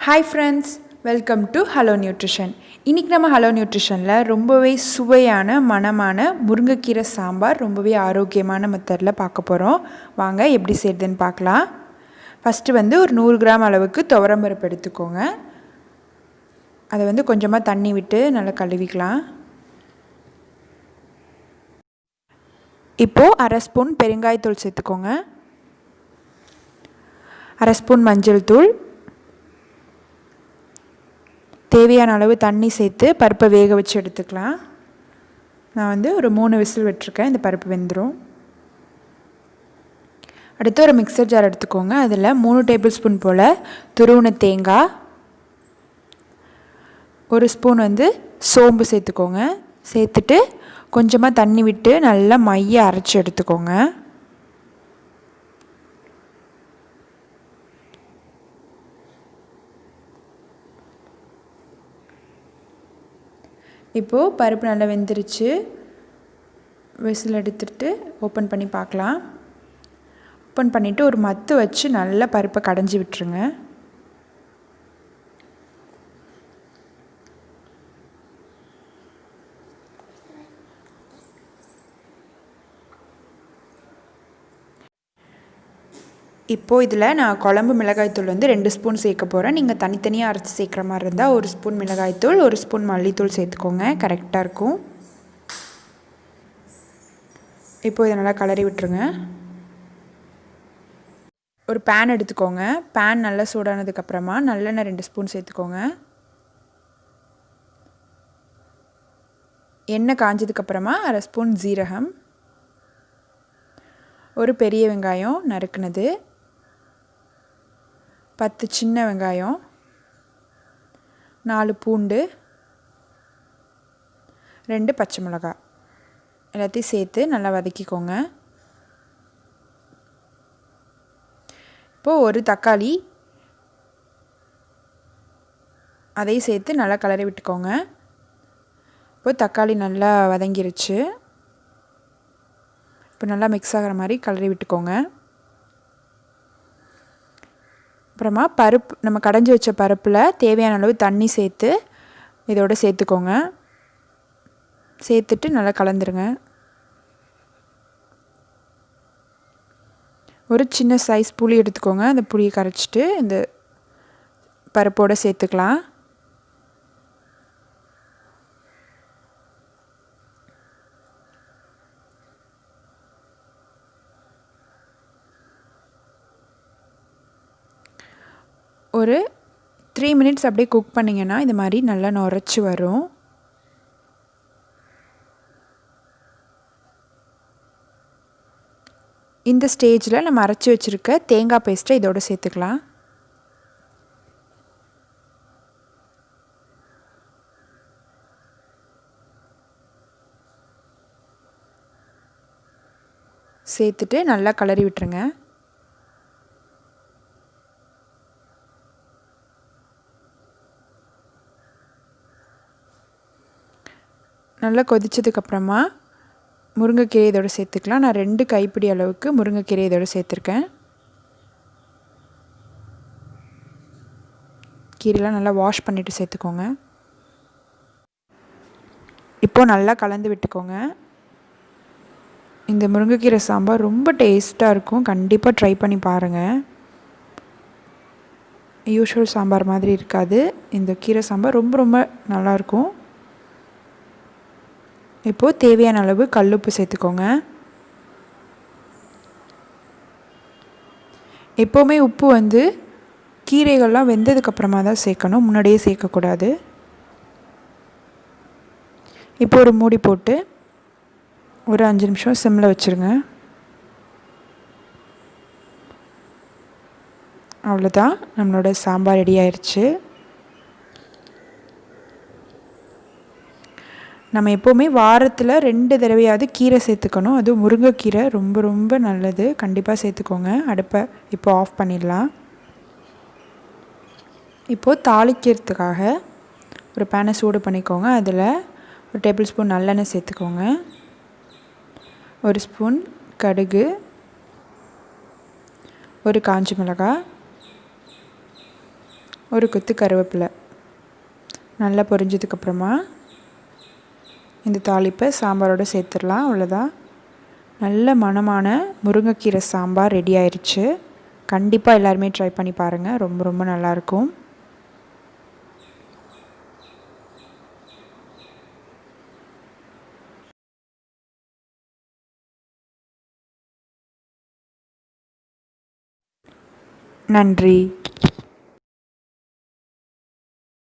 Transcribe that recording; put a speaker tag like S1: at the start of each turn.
S1: Hi friends, welcome to Hello Nutrition. இன்னைக்கு நம்ம Hello Nutritionல ரொம்பவே சுவையான மணமான முருங்கைக்கீரை சாம்பார் ரொம்பவே ஆரோக்கியமான மெத்தட்ல பார்க்க போறோம். வாங்க எப்படி செய்யறதுன்னு பார்க்கலாம். ஃபர்ஸ்ட் ஒரு 100 கிராம் அளவுக்கு துவரம் பருப்பு எடுத்துக்கோங்க. அதை கொஞ்சமா தண்ணி விட்டு நல்லா கழுவிக்கலாம். இப்போ அரை ஸ்பூன் பெருங்காயத்தூள் சேர்த்துக்கோங்க. அரை ஸ்பூன் மஞ்சள் தூள், தேவையான அளவு தண்ணி சேர்த்து பருப்பை வேக வச்சு எடுத்துக்கலாம். நான் ஒரு 3 விசில் விட்டுருக்கேன். இந்த பருப்பு வெந்துடும். அடுத்து ஒரு மிக்சர் ஜார் எடுத்துக்கோங்க. அதில் 3 டேபிள் ஸ்பூன் போல் துருவின தேங்காய், 1 ஸ்பூன் சோம்பு சேர்த்துக்கோங்க. சேர்த்துட்டு கொஞ்சமாக தண்ணி விட்டு நல்லா மைய அரைச்சி எடுத்துக்கோங்க. இப்போது பருப்பு நல்லா வெந்துருச்சு. விசில் எடுத்துட்டு ஓப்பன் பண்ணி பார்க்கலாம். ஓப்பன் பண்ணிவிட்டு ஒரு மத்து வச்சு நல்லா பருப்பை கடைஞ்சி விட்டுருங்க. இப்போது இதில் நான் குழம்பு மிளகாய்த்தூள் 2 ஸ்பூன் சேர்க்க போகிறேன். நீங்கள் தனித்தனியாக அரைச்சி சேர்க்குற மாதிரி இருந்தால் 1 ஸ்பூன் மிளகாய்த்தூள், 1 ஸ்பூன் மல்லித்தூள் சேர்த்துக்கோங்க. கரெக்டாக இருக்கும். இப்போது இதை நல்லா கலரி விட்டுருங்க. ஒரு பேன் எடுத்துக்கோங்க. பேன் நல்லா சூடானதுக்கப்புறமா நல்லெண்ணெய் 2 ஸ்பூன் சேர்த்துக்கோங்க. எண்ணெய் காஞ்சதுக்கப்புறமா அரை ஸ்பூன் ஜீரகம், ஒரு பெரிய வெங்காயம் நறுக்குனது, 10 சின்ன வெங்காயம், 4 பூண்டு, 2 பச்சை மிளகாய் எல்லாத்தையும் சேர்த்து நல்லா வதக்கிக்கோங்க. இப்போது ஒரு தக்காளி, அதையும் சேர்த்து நல்லா கலரி விட்டுக்கோங்க. இப்போது தக்காளி நல்லா வதங்கிருச்சு. இப்போ நல்லா மிக்ஸ் ஆகிற மாதிரி கலரி விட்டுக்கோங்க. அப்புறமா பருப்பு, நம்ம கடைஞ்சி வச்ச பருப்பில் தேவையான அளவு தண்ணி சேர்த்து இதோடு சேர்த்துக்கோங்க. சேர்த்துட்டு நல்லா கலந்துருங்க. ஒரு சின்ன சைஸ் புளி எடுத்துக்கோங்க. அந்த புளியை கரைச்சிட்டு இந்த பருப்போடு சேர்த்துக்கலாம். ஒரு 3 மினிட்ஸ் அப்படியே குக் பண்ணிங்கன்னா இது மாதிரி நல்லா நுரைச்சி வரும். இந்த ஸ்டேஜில் நம்ம அரைச்சி வச்சுருக்க தேங்காய் பேஸ்ட்டை இதோடு சேர்த்துக்கலாம். சேர்த்துட்டு நல்லா கலரி விட்டுருங்க. நல்லா கொதிச்சதுக்கப்புறமா முருங்கைக்கீரை இதோடு சேர்த்துக்கலாம். நான் 2 கைப்பிடி அளவுக்கு முருங்கைக்கீரை இதோடு சேர்த்துருக்கேன். கீரைலாம் நல்லா வாஷ் பண்ணிவிட்டு சேர்த்துக்கோங்க. இப்போது நல்லா கலந்து விட்டுக்கோங்க. இந்த முருங்கைக்கீரை சாம்பார் ரொம்ப டேஸ்ட்டாக இருக்கும். கண்டிப்பாக ட்ரை பண்ணி பாருங்கள். யூஷுவல் சாம்பார் மாதிரி இருக்காது. இந்த கீரை சாம்பார் ரொம்ப ரொம்ப நல்லாயிருக்கும். இப்போது தேவையான அளவு கல்லுப்பு சேர்த்துக்கோங்க. எப்போவுமே உப்பு கீரைகள்லாம் வெந்ததுக்கப்புறமா தான் சேர்க்கணும், முன்னாடியே சேர்க்கக்கூடாது. இப்போ ஒரு மூடி போட்டு ஒரு 5 நிமிஷம் சிம்மில் வச்சுருங்க. அவ்வளோதான், நம்மளோட சாம்பார் ரெடி ஆயிடுச்சு. நம்ம எப்போவுமே வாரத்தில் 2 தடவையாவது கீரை சேர்த்துக்கணும். அதுவும் முருங்கைக்கீரை ரொம்ப ரொம்ப நல்லது. கண்டிப்பாக சேர்த்துக்கோங்க. அடுப்பை இப்போ ஆஃப் பண்ணிடலாம். இப்போது தாளிக்கிறதுக்காக ஒரு பேனை சூடு பண்ணிக்கோங்க. அதில் ஒரு டேபிள் ஸ்பூன் நல்லெண்ணெய் சேர்த்துக்கோங்க. 1 ஸ்பூன் கடுகு, ஒரு காஞ்ச மிளகாய், ஒரு கொத்து கருவேப்பிலை. நல்லா பொரிஞ்சதுக்கப்புறமா இந்த தாளிப்பை சாம்பாரோடு சேர்த்துடலாம். அவ்வளோதான், நல்ல மணமான முருங்கைக்கீரை சாம்பார் ரெடி ஆயிடுச்சு. கண்டிப்பாக எல்லாருமே ட்ரை பண்ணி பாருங்கள், ரொம்ப ரொம்ப நல்லாயிருக்கும். நன்றி.